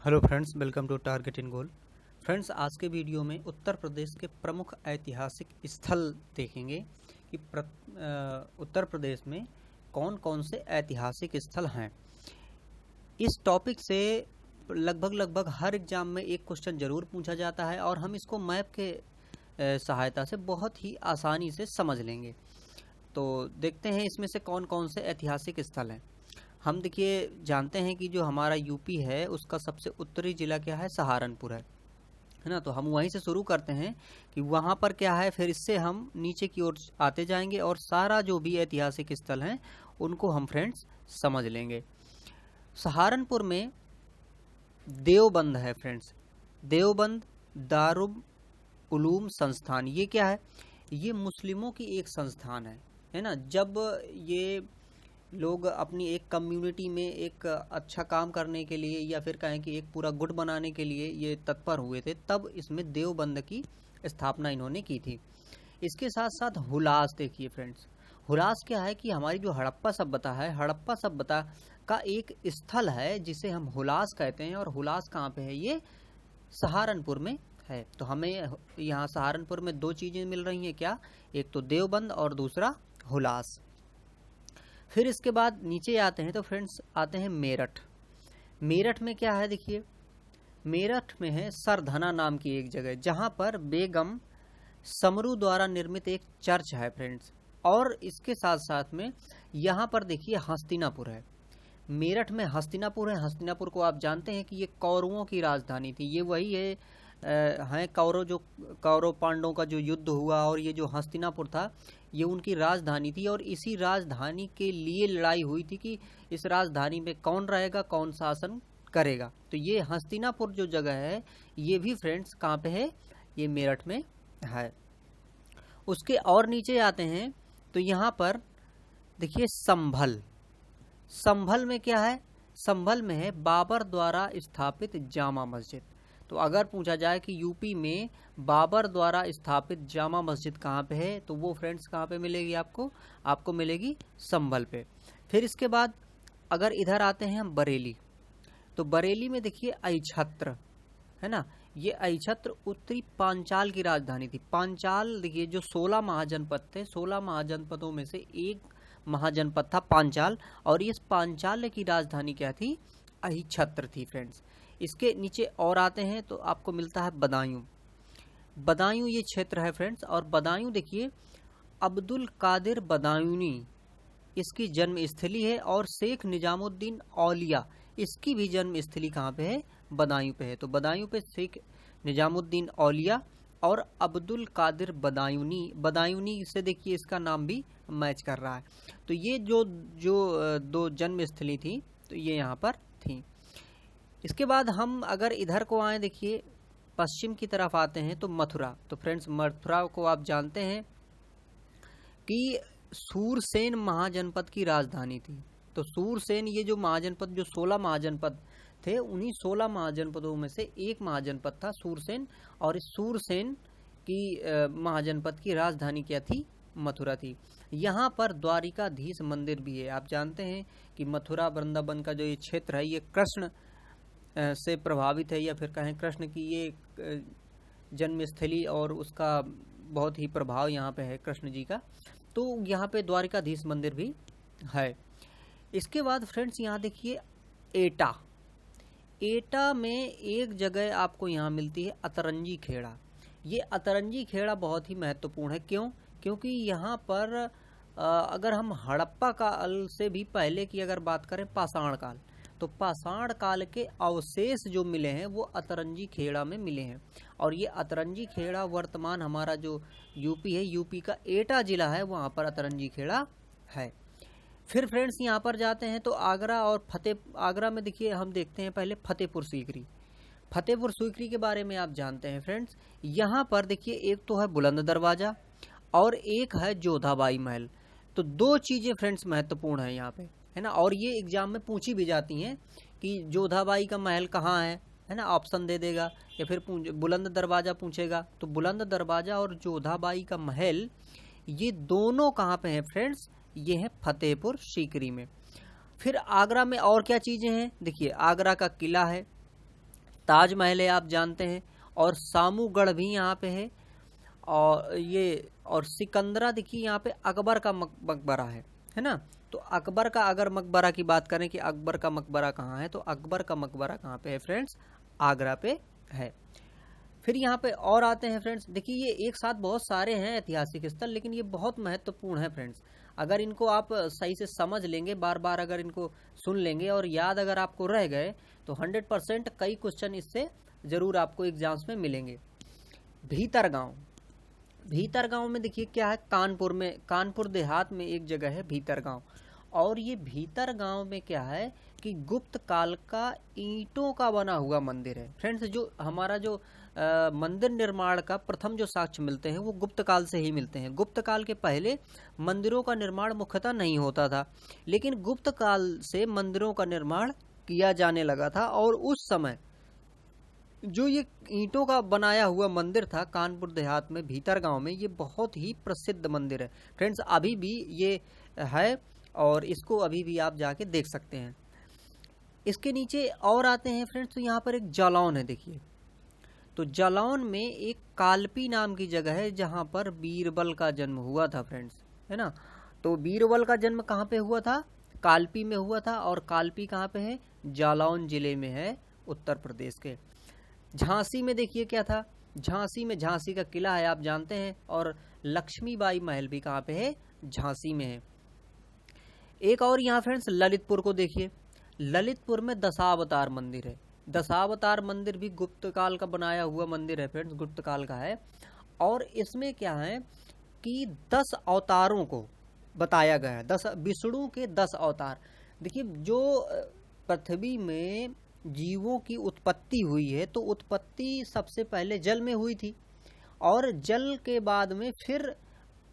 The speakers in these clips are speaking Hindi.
Hello friends, welcome to target in goal. Friends, आज के वीडियो में उत्तर प्रदेश के प्रमुख ऐतिहासिक स्थल देखेंगे कि उत्तर प्रदेश में कौन कौन से ऐतिहासिक स्थल हैं। इस टॉपिक से लगभग हर एग्जाम में एक क्वेश्चन ज़रूर पूछा जाता है और हम इसको मैप के सहायता से बहुत ही आसानी से समझ लेंगे। तो देखते हैं इसमें से कौन कौन से ऐतिहासिक स्थल हैं। हम देखिए जानते हैं कि जो हमारा यूपी है उसका सबसे उत्तरी जिला क्या है, सहारनपुर है ना। तो हम वहीं से शुरू करते हैं कि वहाँ पर क्या है, फिर इससे हम नीचे की ओर आते जाएंगे और सारा जो भी ऐतिहासिक स्थल हैं उनको हम फ्रेंड्स समझ लेंगे। सहारनपुर में देवबंद है फ्रेंड्स, देवबंद दारुल उलूम संस्थान। ये क्या है, ये मुस्लिमों की एक संस्थान है ना। जब ये लोग अपनी एक कम्युनिटी में एक अच्छा काम करने के लिए या फिर कहें कि एक पूरा गुट बनाने के लिए ये तत्पर हुए थे, तब इसमें देवबंद की स्थापना इन्होंने की थी। इसके साथ साथ हुलास देखिए फ्रेंड्स, हुलास क्या है कि हमारी जो हड़प्पा सभ्यता है, हड़प्पा सभ्यता का एक स्थल है जिसे हम हुलास कहते हैं। और हुलास कहाँ पे है, ये सहारनपुर में है। तो हमें यहाँ सहारनपुर में दो चीज़ें मिल रही हैं, क्या, एक तो देवबंद और दूसरा हुलास। फिर इसके बाद नीचे आते हैं तो फ्रेंड्स आते हैं मेरठ। मेरठ में क्या है, देखिए मेरठ में है सरधना नाम की एक जगह जहाँ पर बेगम समरू द्वारा निर्मित एक चर्च है फ्रेंड्स। और इसके साथ साथ में यहाँ पर देखिए हस्तिनापुर है। मेरठ में हस्तिनापुर है। हस्तिनापुर को आप जानते हैं कि ये कौरवों की राजधानी थी। ये वही है हैं कौरव पांडवों का जो युद्ध हुआ और ये जो हस्तिनापुर था ये उनकी राजधानी थी। और इसी राजधानी के लिए लड़ाई हुई थी कि इस राजधानी में कौन रहेगा, कौन शासन करेगा। तो ये हस्तिनापुर जो जगह है ये भी फ्रेंड्स कहाँ पे है, ये मेरठ में है। उसके और नीचे आते हैं तो यहाँ पर देखिए संभल। संभल में क्या है, संभल में है बाबर द्वारा स्थापित जामा मस्जिद। तो अगर पूछा जाए कि यूपी में बाबर द्वारा स्थापित जामा मस्जिद कहाँ पे है, तो वो फ्रेंड्स कहाँ पे मिलेगी आपको मिलेगी संभल पे। फिर इसके बाद अगर इधर आते हैं हम बरेली, तो बरेली में देखिए अहिछत्र है ना। ये अहिछत्र उत्तरी पांचाल की राजधानी थी। पांचाल देखिए जो 16 महाजनपद थे, 16 महाजनपदों में से एक महाजनपद था पांचाल, और इस पांचाल की राजधानी क्या थी, अहिछत्र थी फ्रेंड्स। इसके नीचे और आते हैं तो आपको मिलता है बदायूं। बदायूं ये क्षेत्र है फ्रेंड्स। और बदायूं देखिए अब्दुल कादिर बदायूनी इसकी जन्म स्थली है। और शेख निजामुद्दीन औलिया इसकी भी जन्म स्थली कहाँ पे है, बदायूं पे है। तो बदायूं पे शेख निजामुद्दीन औलिया और अब्दुल कादिर बदायूनी से देखिए इसका नाम भी मैच कर रहा है। तो ये जो दो जन्म स्थली थी तो ये यहाँ पर थी। इसके बाद हम अगर इधर को आए, देखिए पश्चिम की तरफ आते हैं तो मथुरा। तो फ्रेंड्स मथुरा को आप जानते हैं कि सूरसेन महाजनपद की राजधानी थी। तो सूरसेन ये जो महाजनपद, जो 16 महाजनपद थे, उन्हीं 16 महाजनपदों में से एक महाजनपद था सूरसेन। और इस सूरसेन की महाजनपद की राजधानी क्या थी, मथुरा थी। यहाँ पर द्वारिकाधीश मंदिर भी है। आप जानते हैं कि मथुरा वृंदावन का जो ये क्षेत्र है ये कृष्ण से प्रभावित है, या फिर कहें कृष्ण की ये जन्मस्थली और उसका बहुत ही प्रभाव यहाँ पे है कृष्ण जी का। तो यहाँ पे द्वारिकाधीश मंदिर भी है। इसके बाद फ्रेंड्स यहाँ देखिए एटा। एटा में एक जगह आपको यहाँ मिलती है अतरंजी खेड़ा। ये अतरंजी खेड़ा बहुत ही महत्वपूर्ण है। क्यों, क्योंकि यहाँ पर अगर हम हड़प्पा काल से भी पहले की अगर बात करें, पाषाण काल, तो पाषाण काल के अवशेष जो मिले हैं वो अतरंजी खेड़ा में मिले हैं। और ये अतरंजी खेड़ा वर्तमान हमारा जो यूपी है, यूपी का एटा जिला है, वहाँ पर अतरंजी खेड़ा है। फिर फ्रेंड्स यहाँ पर जाते हैं तो आगरा और आगरा में देखिए हम देखते हैं पहले फतेहपुर सीकरी। फतेहपुर सीकरी के बारे में आप जानते हैं फ्रेंड्स। यहाँ पर देखिए एक तो है बुलंद दरवाजा और एक है जोधाबाई महल। तो दो चीज़ें फ्रेंड्स महत्वपूर्ण है यहाँ पे, है ना। और ये एग्जाम में पूछी भी जाती हैं कि जोधाबाई का महल कहाँ है ना, ऑप्शन दे देगा, या फिर बुलंद दरवाजा पूछेगा। तो बुलंद दरवाजा और जोधाबाई का महल ये दोनों कहाँ पे हैं फ्रेंड्स, ये है फतेहपुर सीकरी में। फिर आगरा में और क्या चीज़ें हैं, देखिए आगरा का किला है, ताजमहल है आप जानते हैं, और सामूगढ़ भी यहाँ पे है, और सिकंदरा देखिए यहाँ पे अकबर का मकबरा है ना। तो अकबर का अगर मकबरा की बात करें कि अकबर का मकबरा कहाँ है, तो अकबर का मकबरा कहाँ पे है फ्रेंड्स, आगरा पे है। फिर यहाँ पे और आते हैं फ्रेंड्स, देखिए ये एक साथ बहुत सारे हैं ऐतिहासिक स्थल, लेकिन ये बहुत महत्वपूर्ण है फ्रेंड्स। अगर इनको आप सही से समझ लेंगे, बार बार अगर इनको सुन लेंगे और याद अगर आपको रह गए, तो 100% कई क्वेश्चन इससे जरूर आपको एग्जाम्स में मिलेंगे। भीतरगांव, भीतरगांव में देखिए क्या है, कानपुर में, कानपुर देहात में एक जगह है भीतरगांव। और ये भीतरगांव में क्या है कि गुप्त काल का ईंटों का बना हुआ मंदिर है फ्रेंड्स। जो हमारा जो मंदिर निर्माण का प्रथम जो साक्ष्य मिलते हैं वो गुप्त काल से ही मिलते हैं। गुप्त काल के पहले मंदिरों का निर्माण मुख्यतः नहीं होता था, लेकिन गुप्त काल से मंदिरों का निर्माण किया जाने लगा था। और उस समय जो ये ईंटों का बनाया हुआ मंदिर था कानपुर देहात में भीतरगांव में, ये बहुत ही प्रसिद्ध मंदिर है फ्रेंड्स। अभी भी ये है और इसको अभी भी आप जाके देख सकते हैं। इसके नीचे और आते हैं फ्रेंड्स, तो यहाँ पर एक जालौन है देखिए। तो जालौन में एक कालपी नाम की जगह है जहाँ पर बीरबल का जन्म हुआ था फ्रेंड्स, है ना। तो बीरबल का जन्म कहाँ पे हुआ था, कालपी में हुआ था। और कालपी कहाँ पे है, जालौन जिले में है, उत्तर प्रदेश के। झांसी में देखिए क्या था, झांसी में झांसी का किला है आप जानते हैं, और लक्ष्मीबाई महल भी कहाँ पे है, झांसी में है। एक और यहाँ फ्रेंड्स ललितपुर को देखिए, ललितपुर में दशावतार मंदिर है। दशावतार मंदिर भी गुप्त काल का बनाया हुआ मंदिर है फ्रेंड्स, गुप्त काल का है। और इसमें क्या है कि 10 अवतारों को बताया गया है, 10 विष्णु के 10 अवतार। देखिए जो पृथ्वी में जीवों की उत्पत्ति हुई है, तो उत्पत्ति सबसे पहले जल में हुई थी, और जल के बाद में फिर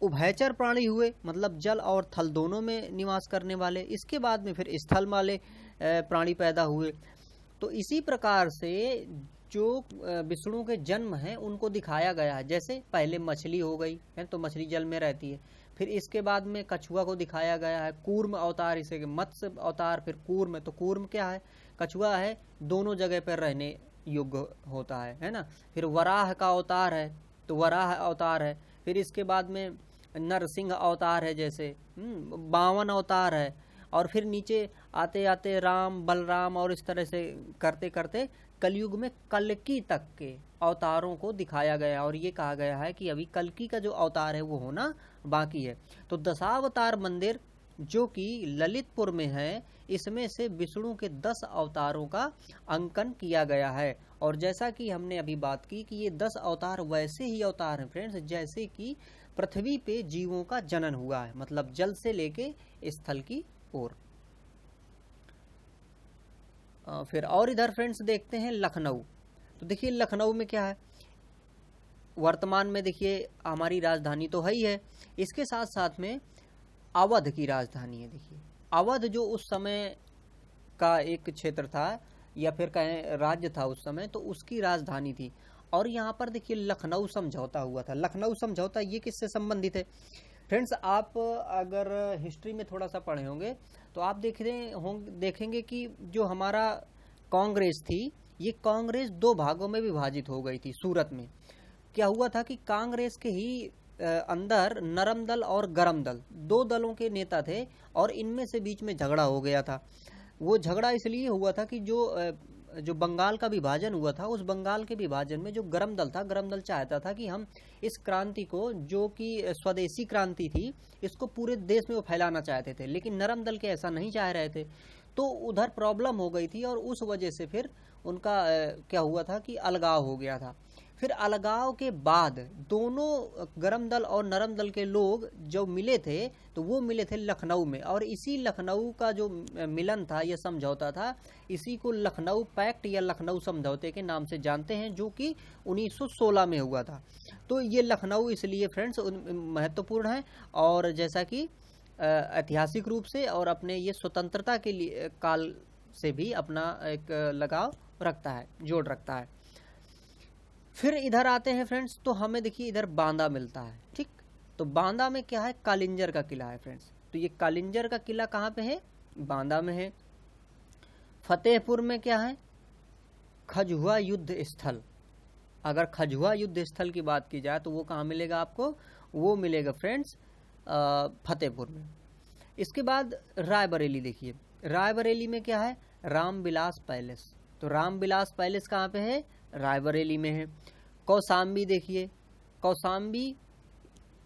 उभयचर प्राणी हुए, मतलब जल और थल दोनों में निवास करने वाले। इसके बाद में फिर स्थल वाले प्राणी पैदा हुए। तो इसी प्रकार से जो विष्णु के जन्म हैं उनको दिखाया गया है। जैसे पहले मछली हो गई है, तो मछली जल में रहती है। फिर इसके बाद में कछुआ को दिखाया गया है, कूर्म अवतार, इसे मत्स्य अवतार, फिर कूर्म। तो कूर्म क्या है, कछुआ है, दोनों जगह पर रहने योग्य होता है ना। फिर वराह का अवतार है, तो वराह अवतार है। फिर इसके बाद में नरसिंह अवतार है, जैसे 52 अवतार है। और फिर नीचे आते आते राम, बलराम, और इस तरह से करते करते कलयुग में कल्कि तक के अवतारों को दिखाया गया। और ये कहा गया है कि अभी कल्कि का जो अवतार है वो होना बाकी है। तो दशावतार मंदिर जो कि ललितपुर में है, इसमें से विष्णु के 10 अवतारों का अंकन किया गया है। और जैसा कि हमने अभी बात की कि ये 10 अवतार वैसे ही अवतार हैं फ्रेंड्स जैसे कि पृथ्वी पे जीवों का जनन हुआ है, मतलब जल से लेके स्थल की ओर। फिर और इधर फ्रेंड्स देखते हैं लखनऊ। तो देखिए लखनऊ में क्या है, वर्तमान में देखिए हमारी राजधानी तो है ही है, इसके साथ साथ में अवध की राजधानी है। देखिए अवध जो उस समय का एक क्षेत्र था, या फिर कहें राज्य था उस समय, तो उसकी राजधानी थी। और यहाँ पर देखिए लखनऊ समझौता हुआ था। लखनऊ समझौता ये किससे संबंधित है फ्रेंड्स, आप अगर हिस्ट्री में थोड़ा सा पढ़े होंगे तो आप देखेंगे कि जो हमारा कांग्रेस थी, ये कांग्रेस 2 भागों में विभाजित हो गई थी। सूरत में क्या हुआ था कि कांग्रेस के ही अंदर नरम दल और गरम दल, 2 दलों के नेता थे, और इनमें से बीच में झगड़ा हो गया था। वो झगड़ा इसलिए हुआ था कि जो बंगाल का विभाजन हुआ था, उस बंगाल के विभाजन में जो गरम दल था, गरम दल चाहता था कि हम इस क्रांति को, जो कि स्वदेशी क्रांति थी, इसको पूरे देश में वो फैलाना चाहते थे। लेकिन नरम दल के ऐसा नहीं चाह रहे थे, तो उधर प्रॉब्लम हो गई थी, और उस वजह से फिर उनका क्या हुआ था कि अलगाव हो गया था। फिर अलगाव के बाद दोनों गरम दल और नरम दल के लोग जो मिले थे, तो वो मिले थे लखनऊ में। और इसी लखनऊ का जो मिलन था, यह समझौता था, इसी को लखनऊ पैक्ट या लखनऊ समझौते के नाम से जानते हैं, जो कि 1916 में हुआ था। तो ये लखनऊ इसलिए फ्रेंड्स महत्वपूर्ण है, और जैसा कि ऐतिहासिक रूप से और अपने ये स्वतंत्रता के लिए काल से भी अपना एक लगाव रखता है, जोड़ रखता है। फिर इधर आते हैं फ्रेंड्स, तो हमें देखिए इधर बांदा मिलता है, ठीक। तो बांदा में क्या है, कालिंजर का किला है फ्रेंड्स। तो ये कालिंजर का किला कहाँ पे है, बांदा में है। फतेहपुर में क्या है, खजुआ युद्ध स्थल, अगर खजुआ युद्ध स्थल की बात की जाए तो वो कहाँ मिलेगा आपको, वो मिलेगा फ्रेंड्स फतेहपुर में। इसके बाद रायबरेली देखिए, रायबरेली में क्या है, रामविलास पैलेस, तो रामविलास पैलेस कहाँ पे है, रायबरेली में है। कौसाम्बी देखिए, कौसाम्बी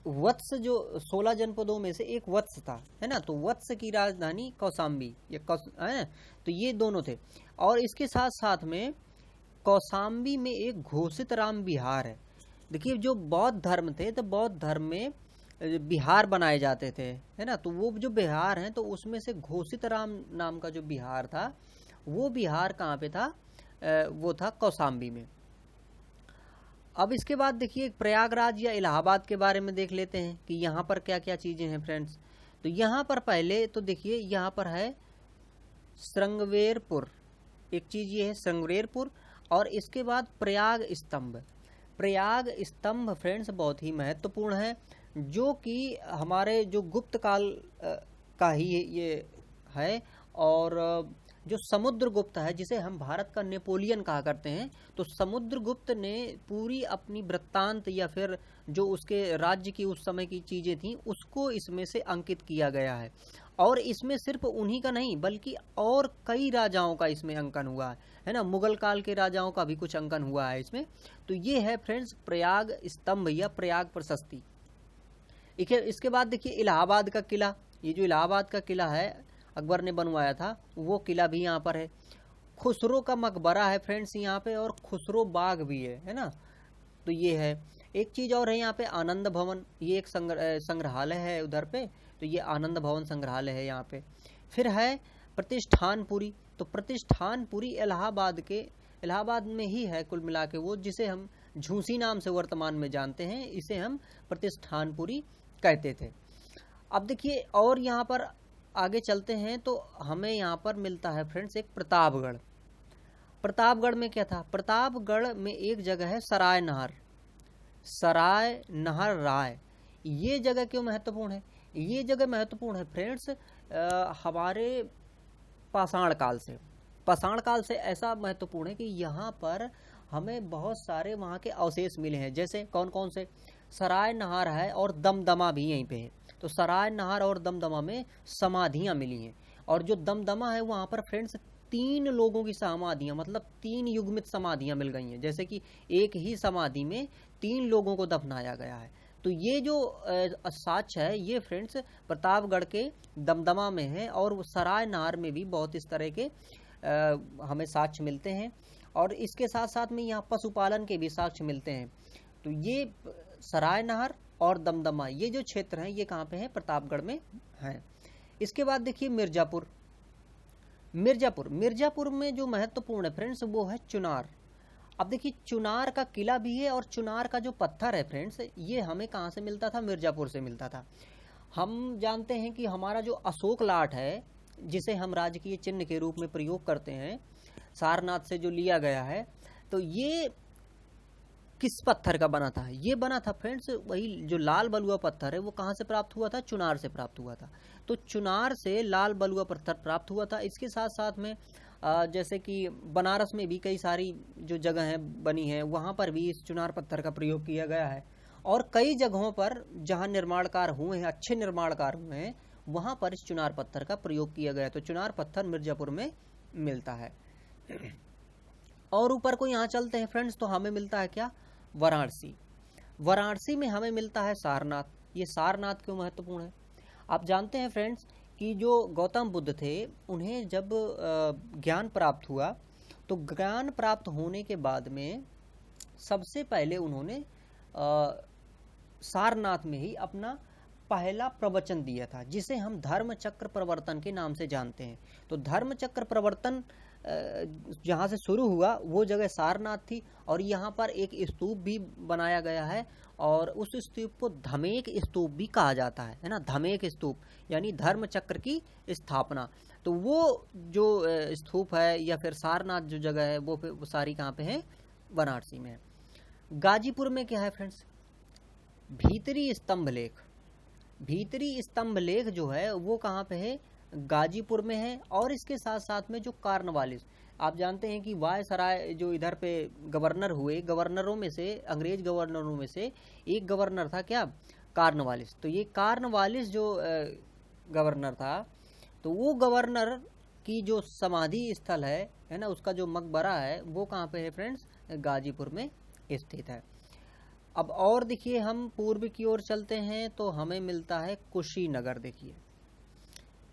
वत्स जो 16 जनपदों में से एक वत्स था, है ना, तो वत्स की राजधानी कौसाम्बी है, तो ये दोनों थे। और इसके साथ साथ में कौसाम्बी में एक घोषित राम विहार है। देखिए जो बौद्ध धर्म थे तो बौद्ध धर्म में विहार बनाए जाते थे, है ना, तो वो जो विहार हैं तो उसमें से घोषित राम नाम का जो विहार था वो विहार कहाँ पे था, वो था कौसाम्बी में। अब इसके बाद देखिए प्रयागराज या इलाहाबाद के बारे में देख लेते हैं कि यहाँ पर क्या क्या चीज़ें हैं फ्रेंड्स। तो यहाँ पर पहले तो देखिए यहाँ पर है श्रृंगवेरपुर, एक चीज़ ये है श्रृंगवेरपुर, और इसके बाद प्रयाग स्तंभ। प्रयाग स्तंभ फ्रेंड्स बहुत ही महत्वपूर्ण है, जो कि हमारे जो गुप्त काल का ही ये है, और जो समुद्रगुप्त है जिसे हम भारत का नेपोलियन कहा करते हैं, तो समुद्रगुप्त ने पूरी अपनी वृत्तांत या फिर जो उसके राज्य की उस समय की चीज़ें थी उसको इसमें से अंकित किया गया है। और इसमें सिर्फ उन्हीं का नहीं बल्कि और कई राजाओं का इसमें अंकन हुआ है ना, मुगल काल के राजाओं का भी कुछ अंकन हुआ है इसमें। तो ये है फ्रेंड्स प्रयाग स्तंभ या प्रयाग प्रशस्ति। इसके बाद देखिए इलाहाबाद का किला, ये जो इलाहाबाद का किला है अकबर ने बनवाया था, वो किला भी यहाँ पर है। खुसरो का मकबरा है फ्रेंड्स यहाँ पे, और खुसरो बाग भी है ना, तो ये है। एक चीज़ और है यहाँ पे आनंद भवन, ये एक संग्रहालय है उधर पे, तो ये आनंद भवन संग्रहालय है यहाँ पे। फिर है प्रतिष्ठानपुरी, तो प्रतिष्ठानपुरी इलाहाबाद में ही है कुल मिला के, वो जिसे हम झूसी नाम से वर्तमान में जानते हैं, इसे हम प्रतिष्ठानपुरी कहते थे। अब देखिए और यहाँ पर आगे चलते हैं तो हमें यहाँ पर मिलता है फ्रेंड्स एक प्रतापगढ़। प्रतापगढ़ में क्या था, प्रतापगढ़ में एक जगह है सराय नहर राय। ये जगह क्यों महत्वपूर्ण है, ये जगह महत्वपूर्ण है फ्रेंड्स हमारे पाषाण काल से ऐसा महत्वपूर्ण है कि यहाँ पर हमें बहुत सारे वहाँ के अवशेष मिले हैं। जैसे कौन कौन से, सराय नहर है और दमदमा भी यहीं पे है, तो सराय नहर और दमदमा में समाधियाँ मिली हैं। और जो दमदमा है वहाँ पर फ्रेंड्स 3 लोगों की समाधियाँ, मतलब 3 युग्मित समाधियाँ मिल गई हैं, जैसे कि एक ही समाधि में 3 लोगों को दफनाया गया है। तो ये जो साक्ष्य है ये फ्रेंड्स प्रतापगढ़ के दमदमा में है, और सराय नहर में भी बहुत इस तरह के हमें साक्ष्य मिलते हैं। और इसके साथ साथ में यहाँ पशुपालन के भी साक्ष्य मिलते हैं। तो ये सराय नहर और दमदमा ये जो क्षेत्र हैं ये कहाँ पे हैं, प्रतापगढ़ में हैं। इसके बाद देखिए मिर्जापुर में जो महत्वपूर्ण है फ्रेंड्स वो है चुनार। अब देखिए चुनार का किला भी है, और चुनार का जो पत्थर है फ्रेंड्स ये हमें कहाँ से मिलता था, मिर्जापुर से मिलता था। हम जानते हैं कि हमारा जो अशोक लाट है जिसे हम राजकीय चिन्ह के रूप में प्रयोग करते हैं, सारनाथ से जो लिया गया है, तो ये किस पत्थर का बना था, ये बना था फ्रेंड्स वही जो लाल बलुआ पत्थर है वो कहाँ से प्राप्त हुआ था, चुनार से प्राप्त हुआ था। तो चुनार से लाल बलुआ पत्थर प्राप्त हुआ था। इसके साथ साथ में जैसे कि बनारस में भी कई सारी जो जगह हैं बनी हैं वहाँ पर भी इस चुनार पत्थर का प्रयोग किया गया है। और कई जगहों पर जहाँ निर्माणकार हुए हैं, अच्छे निर्माणकार हुए हैं, वहाँ पर इस चुनार पत्थर का प्रयोग किया गया है। तो चुनार पत्थर मिर्जापुर में मिलता है। और ऊपर को यहाँ चलते हैं फ्रेंड्स तो हमें मिलता है क्या, वाराणसी में हमें मिलता है सारनाथ। ये सारनाथ क्यों महत्वपूर्ण है, आप जानते हैं फ्रेंड्स कि जो गौतम बुद्ध थे उन्हें जब ज्ञान प्राप्त हुआ तो ज्ञान प्राप्त होने के बाद में सबसे पहले उन्होंने सारनाथ में ही अपना पहला प्रवचन दिया था, जिसे हम धर्म चक्र प्रवर्तन के नाम से जानते हैं। तो धर्म चक्र प्रवर्तन जहाँ से शुरू हुआ वो जगह सारनाथ थी, और यहाँ पर एक स्तूप भी बनाया गया है, और उस स्तूप को धमेक स्तूप भी कहा जाता है ना, धमेक स्तूप यानी धर्म चक्र की स्थापना। तो वो जो स्तूप है या फिर सारनाथ जो जगह है वो सारी कहाँ पे है, वाराणसी में है। गाजीपुर में क्या है फ्रेंड्स, भीतरी स्तंभ लेख जो है वो कहाँ पे है, गाजीपुर में है। और इसके साथ साथ में जो कार्नवालिस, आप जानते हैं कि वायसराय जो इधर पे गवर्नर हुए, गवर्नरों में से, अंग्रेज गवर्नरों में से एक गवर्नर था क्या, कॉर्नवालिस। तो ये कॉर्नवालिस जो गवर्नर था, तो वो गवर्नर की जो समाधि स्थल है ना, उसका जो मकबरा है वो कहाँ पे है फ्रेंड्स, गाजीपुर में स्थित है। अब और देखिए हम पूर्व की ओर चलते हैं तो हमें मिलता है कुशीनगर। देखिए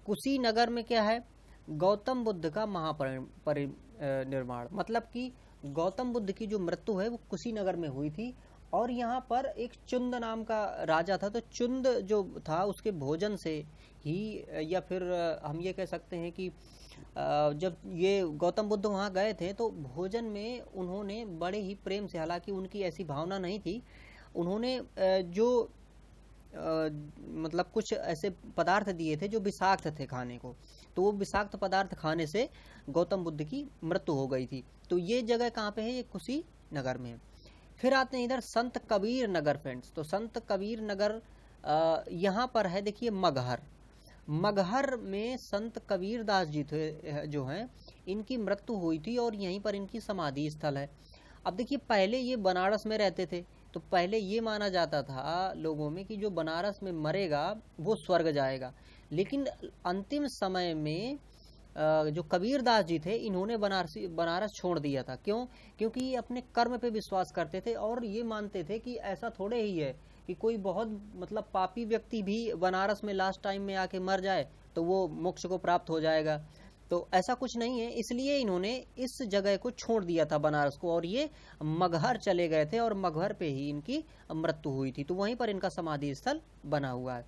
कुशीनगर में क्या है, गौतम बुद्ध का महापरिनिर्वाण, मतलब कि गौतम बुद्ध की जो मृत्यु है वो कुशीनगर में हुई थी। और यहाँ पर एक चुंद नाम का राजा था, तो चुंद जो था उसके भोजन से ही, या फिर हम ये कह सकते हैं कि जब ये गौतम बुद्ध वहाँ गए थे तो भोजन में उन्होंने बड़े ही प्रेम से, हालांकि उनकी ऐसी भावना नहीं थी, उन्होंने जो मतलब कुछ ऐसे पदार्थ दिए थे जो विषाक्त थे खाने को, तो वो विषाक्त पदार्थ खाने से गौतम बुद्ध की मृत्यु हो गई थी। तो ये जगह कहाँ पे है, ये कुशीनगर में है। फिर आते हैं इधर संत कबीर नगर फ्रेंड्स। तो संत कबीर नगर यहाँ पर है, देखिए मगहर। मगहर में संत कबीर दास जी थे जो हैं, इनकी मृत्यु हुई थी और यहीं पर इनकी समाधि स्थल है। अब देखिए पहले ये बनारस में रहते थे, तो पहले ये माना जाता था लोगों में कि जो बनारस में मरेगा वो स्वर्ग जाएगा, लेकिन अंतिम समय में जो कबीर दास जी थे इन्होंने बनारस छोड़ दिया था। क्यों? क्योंकि ये अपने कर्म पे विश्वास करते थे और ये मानते थे कि ऐसा थोड़े ही है कि कोई बहुत मतलब पापी व्यक्ति भी बनारस में लास्ट टाइम में आके मर जाए तो वो मोक्ष को प्राप्त हो जाएगा। तो ऐसा कुछ नहीं है, इसलिए इन्होंने इस जगह को छोड़ दिया था बनारस को, और ये मगहर चले गए थे और मगहर पे ही इनकी मृत्यु हुई थी। तो वहीं पर इनका समाधि स्थल बना हुआ है।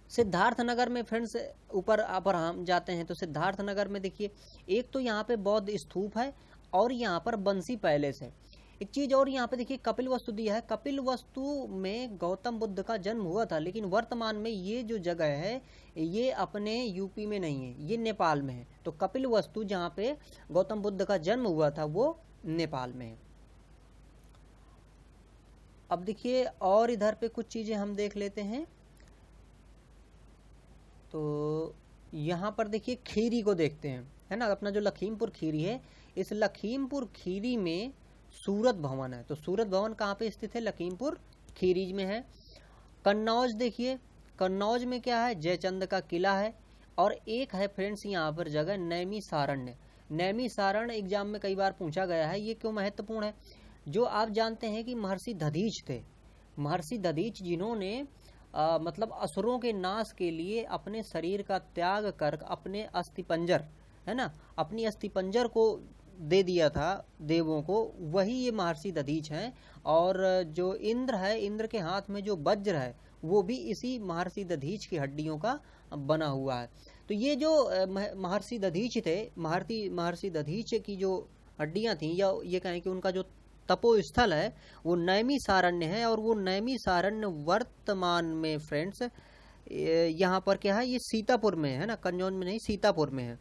सिद्धार्थ नगर में फ्रेंड्स ऊपर पर हम जाते हैं तो सिद्धार्थ नगर में देखिए एक तो यहाँ पे बौद्ध स्तूप है और यहाँ पर बंसी पैलेस है। एक चीज और यहाँ पे देखिए कपिल वस्तु दिया है। कपिल वस्तु में गौतम बुद्ध का जन्म हुआ था, लेकिन वर्तमान में ये जो जगह है ये अपने यूपी में नहीं है, ये नेपाल में है। तो कपिल वस्तु जहाँ पे गौतम बुद्ध का जन्म हुआ था वो नेपाल में है। अब देखिए और इधर पे कुछ चीजें हम देख लेते हैं। तो यहाँ पर देखिए खीरी को देखते हैं, है ना, अपना जो लखीमपुर खीरी है, इस लखीमपुर खीरी में सूरत भवन है। तो सूरत भवन कहाँ पे स्थित है, लखीमपुर खीरी में है। कन्नौज देखिए, कन्नौज में क्या है, जयचंद का किला है। और एक है फ्रेंड्स यहाँ पर जगह नैमिषारण्य। नैमिषारण्य एग्जाम में कई बार पूछा गया है, ये क्यों महत्वपूर्ण है? जो आप जानते हैं कि महर्षि दधीच थे, महर्षि दधीच जिन्होंने मतलब असुरों के नाश के लिए अपने शरीर का त्याग कर अपने अस्थिपंजर, है ना, अपनी अस्थिपंजर को दे दिया था देवों को, वही ये महर्षि दधीच हैं। और जो इंद्र है, इंद्र के हाथ में जो वज्र है वो भी इसी महर्षि दधीच की हड्डियों का बना हुआ है। तो ये जो महर्षि दधीच थे, महर्षि दधीच की जो हड्डियां थी, या ये कहें कि उनका जो तपोस्थल है वो नैमिषारण्य है। और वो नैमिषारण्य वर्तमान में फ्रेंड्स यहाँ पर क्या है, ये सीतापुर में है ना, कन्नौज में नहीं, सीतापुर में है।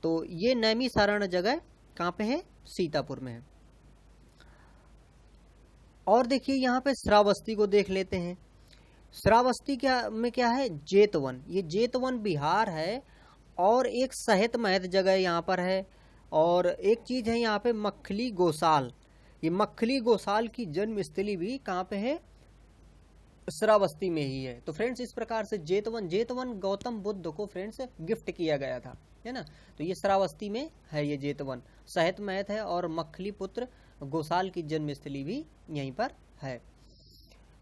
तो ये नैमिषारण्य जगह कहाँ पे है, सीतापुर में है। और देखिए यहाँ पे श्रावस्ती को देख लेते हैं। श्रावस्ती में क्या है, जेतवन। ये जेतवन बिहार है और एक सहित महत जगह यहाँ पर है। और एक चीज है यहाँ पे मखली गोसाल, ये मखली गोसाल की जन्म स्थली भी कहाँ पे है, श्रावस्ती में ही है। तो फ्रेंड्स इस प्रकार से जेतवन गौतम बुद्ध को फ्रेंड्स गिफ्ट किया गया था, है ना। तो ये श्रावस्ती में है ये जेतवन, सहित महत है और मखली पुत्र गोसाल की जन्म स्थली भी यहीं पर है।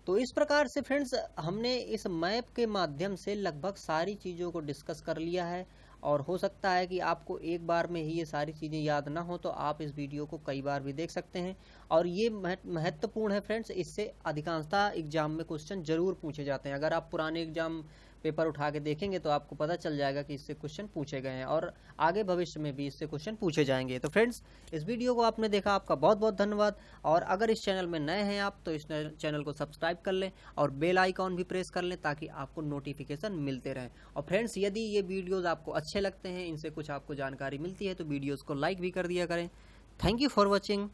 तो इस प्रकार से फ्रेंड्स हमने इस मैप के माध्यम से लगभग सारी चीज़ों को डिस्कस कर लिया है। और हो सकता है कि आपको एक बार में ही ये सारी चीज़ें याद ना हो, तो आप इस वीडियो को कई बार भी देख सकते हैं। और ये महत्वपूर्ण है फ्रेंड्स, इससे अधिकांशतः एग्जाम में क्वेश्चन जरूर पूछे जाते हैं। अगर आप पुराने एग्जाम पेपर उठा के देखेंगे तो आपको पता चल जाएगा कि इससे क्वेश्चन पूछे गए हैं और आगे भविष्य में भी इससे क्वेश्चन पूछे जाएंगे। तो फ्रेंड्स इस वीडियो को आपने देखा, आपका बहुत बहुत धन्यवाद। और अगर इस चैनल में नए हैं आप तो इस चैनल को सब्सक्राइब कर लें और बेल आइकॉन भी प्रेस कर लें ताकि आपको नोटिफिकेशन मिलते रहें। और फ्रेंड्स यदि ये वीडियोज़ आपको अच्छे लगते हैं, इनसे कुछ आपको जानकारी मिलती है, तो वीडियोज़ को लाइक भी कर दिया करें। Thank you for watching.